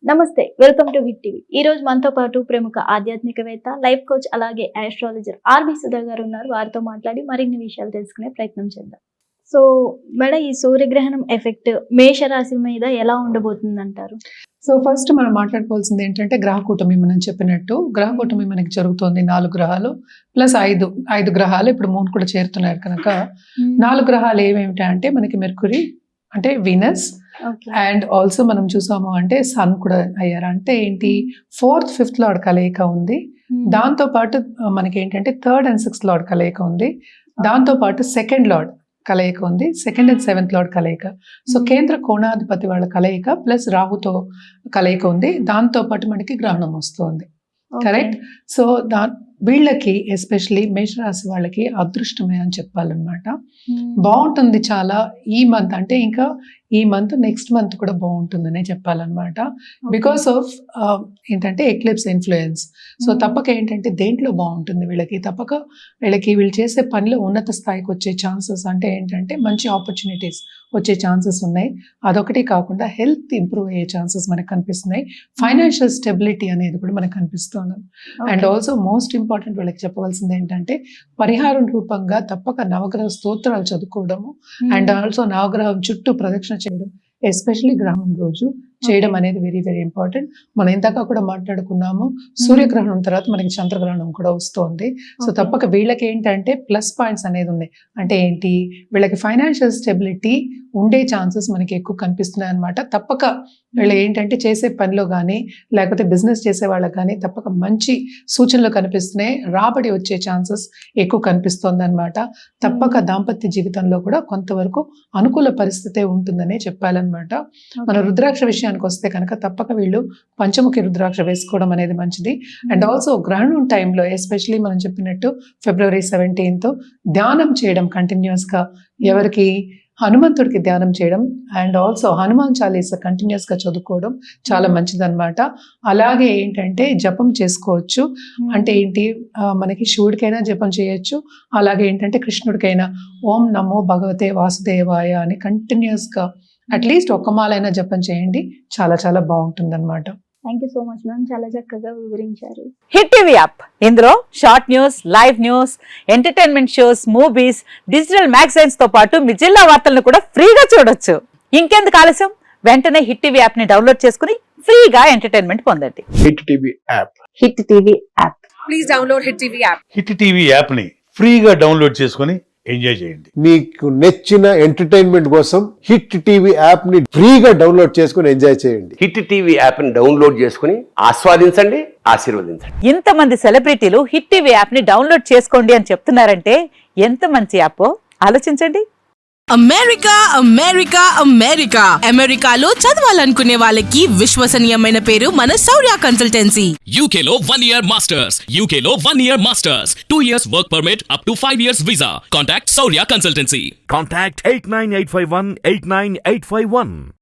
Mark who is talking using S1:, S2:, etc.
S1: నమస్తే, welcome to hit TV. ఈ రోజు మనతో పాటు ప్రముఖ ఆధ్యాత్మికవేత్త, లైఫ్ కోచ్ అలాగే ఆస్ట్రాలజర్ ఆర్బి సుధా గారు ఉన్నారు. వారితో మాట్లాడి మరిన్ని విషయాలు తెలుసుకునే ప్రయత్నం చేద్దాం. సో మేడం, ఈ సూర్యగ్రహణం ఎఫెక్ట్ మేషరాశి మీద ఎలా ఉండబోతుంది అంటారు?
S2: సో ఫస్ట్ మనం మాట్లాడుకోవాల్సింది ఏంటంటే గ్రహ కూటమి. మనం చెప్పినట్టు గ్రహ కూటమి మనకి జరుగుతోంది. 4 గ్రహాలు ప్లస్ 5 గ్రహాలు, ఇప్పుడు 3 కూడా చేరుతున్నారు కనుక 4 గ్రహాలు ఏమేమిటా అంటే మనకి మెర్కురీ అంటే వీనస్ అండ్ ఆల్సో మనం చూసాము అంటే సన్ కూడా అయ్యారు. అంటే ఏంటి, 4th 5th లార్డ్ కలయిక ఉంది. దాంతో పాటు మనకి ఏంటంటే 3rd and 6th లార్డ్ కలయిక ఉంది. దాంతో పాటు 2nd లార్డ్ కలయిక ఉంది. 2nd and 7th లార్డ్ కలయిక. సో కేంద్ర కోణాధిపతి వాళ్ళ కలయిక ప్లస్ రాహుతో కలయిక ఉంది. దాంతో పాటు మనకి గ్రహణం వస్తుంది. కరెక్ట్. సో వీళ్ళకి ఎస్పెషలీ మేషరాశి వాళ్ళకి అదృష్టమే అని చెప్పాలన్నమాట. బాగుంటుంది చాలా ఈ మంత్. అంటే ఇంకా ఈ మంత్ నెక్స్ట్ మంత్ కూడా బాగుంటుందనే చెప్పాలన్నమాట. బికాస్ ఆఫ్ ఏంటంటే ఎక్లిప్స్ ఇన్ఫ్లుయెన్స్. సో తప్పక ఏంటంటే దేంట్లో బాగుంటుంది వీళ్ళకి, తప్పక వీళ్ళు చేసే పనిలో ఉన్నత స్థాయికి వచ్చే ఛాన్సెస్, అంటే ఏంటంటే మంచి ఆపర్చునిటీస్ వచ్చే ఛాన్సెస్ ఉన్నాయి. అదొకటి కాకుండా హెల్త్ ఇంప్రూవ్ అయ్యే ఛాన్సెస్ మనకు కనిపిస్తున్నాయి. ఫైనాన్షియల్ స్టెబిలిటీ అనేది కూడా మనకు కనిపిస్తుంది. అండ్ ఆల్సో మోస్ట్ ఇంపార్టెంట్ వీళ్ళకి చెప్పవలసింది ఏంటంటే పరిహారం రూపంగా తప్పక నవగ్రహ స్తోత్రాలు చదువుకోవడము అండ్ ఆల్సో నవగ్రహం చుట్టూ ప్రదక్షిణ చేయడం, ఎస్పెషలీ గ్రహణం రోజు చేయడం అనేది వెరీ వెరీ ఇంపార్టెంట్. మనం ఇందాక కూడా మాట్లాడుకున్నాము, సూర్యగ్రహణం తర్వాత మనకి చంద్రగ్రహణం కూడా వస్తుంది. సో తప్పక వీళ్ళకి ఏంటంటే ప్లస్ పాయింట్స్ అనేది ఉన్నాయి. అంటే ఏంటి, వీళ్ళకి ఫైనాన్షియల్ స్టెబిలిటీ ఉండే ఛాన్సెస్ మనకి ఎక్కువ కనిపిస్తున్నాయి అనమాట. తప్పక వీళ్ళు ఏంటంటే చేసే పనిలో కానీ లేకపోతే బిజినెస్ చేసే వాళ్ళకి కానీ తప్పక మంచి సూచనలు కనిపిస్తున్నాయి. రాబడి వచ్చే ఛాన్సెస్ ఎక్కువ కనిపిస్తుంది అనమాట. తప్పక దాంపత్య జీవితంలో కూడా కొంతవరకు అనుకూల పరిస్థితే ఉంటుందనే చెప్పాలన్నమాట. మన రుద్రాక్ష విషయానికి వస్తే కనుక తప్పక వీళ్ళు పంచముఖి రుద్రాక్ష వేసుకోవడం అనేది మంచిది. అండ్ ఆల్సో గ్రహణం టైంలో ఎస్పెషలీ మనం చెప్పినట్టు February 17th ధ్యానం చేయడం కంటిన్యూస్గా, ఎవరికి హనుమంతుడికి ధ్యానం చేయడం అండ్ ఆల్సో హనుమాన్ చాలీసా కంటిన్యూస్గా చదువుకోవడం చాలా మంచిదన్నమాట. అలాగే ఏంటంటే జపం చేసుకోవచ్చు. అంటే ఏంటి, మనకి శివుడికైనా జపం చేయొచ్చు, అలాగే ఏంటంటే కృష్ణుడికైనా ఓం నమో భగవతే వాసుదేవాయ అని కంటిన్యూస్గా అట్లీస్ట్ ఒక్క మాలైనా జపం చేయండి. చాలా చాలా బాగుంటుంది అనమాట.
S1: Thank you so much ma'am, చాలా చక్కగా వివరించారు.
S3: హిట్ టీవీ యాప్, ఇందులో short news, live news, entertainment shows, movies, digital magazines తో పాటు మీ జిల్లా వార్తలను కూడా ఫ్రీగా చూడొచ్చు. ఇంకెందుకు ఆలస్యం, వెంటనే హిట్ టీవీ యాప్ ని డౌన్లోడ్ చేసుకుని ఫ్రీగా ఎంటర్టైన్మెంట్ పొందండి.
S4: Hit TV app.
S3: Hit TV app.
S5: Please download hit TV app.
S6: Hit TV app ని ఫ్రీగా డౌన్లోడ్ చేసుకుని ఎంజాయ్ చేయండి.
S4: మీకు నచ్చిన ఎంటర్టైన్మెంట్ కోసం హిట్ టీవీ యాప్ ని ఫ్రీగా డౌన్లోడ్ చేసుకుని ఎంజాయ్ చేయండి.
S7: హిట్ టీవీ యాప్ ని డౌన్లోడ్ చేసుకుని ఆస్వాదించండి, ఆశీర్వదించండి.
S3: ఇంతమంది సెలబ్రిటీలు హిట్ టీవీ యాప్ ని డౌన్లోడ్ చేసుకోండి అని చెప్తున్నారంటే ఎంత మంచి యాప్ ఆలోచించండి.
S5: అమెరికా అమెరికా అమెరికా అమెరికాలో చదవాలనుకునే వాళ్ళకి విశ్వసనీయమైన పేరు మన శౌర్య కన్సల్టెన్సీ.
S8: UK లో 1 year masters. UK లో 1 year masters. 2 years work permit up to 5 years visa. Contact Saurya Consultancy.
S9: Contact 89851 89851.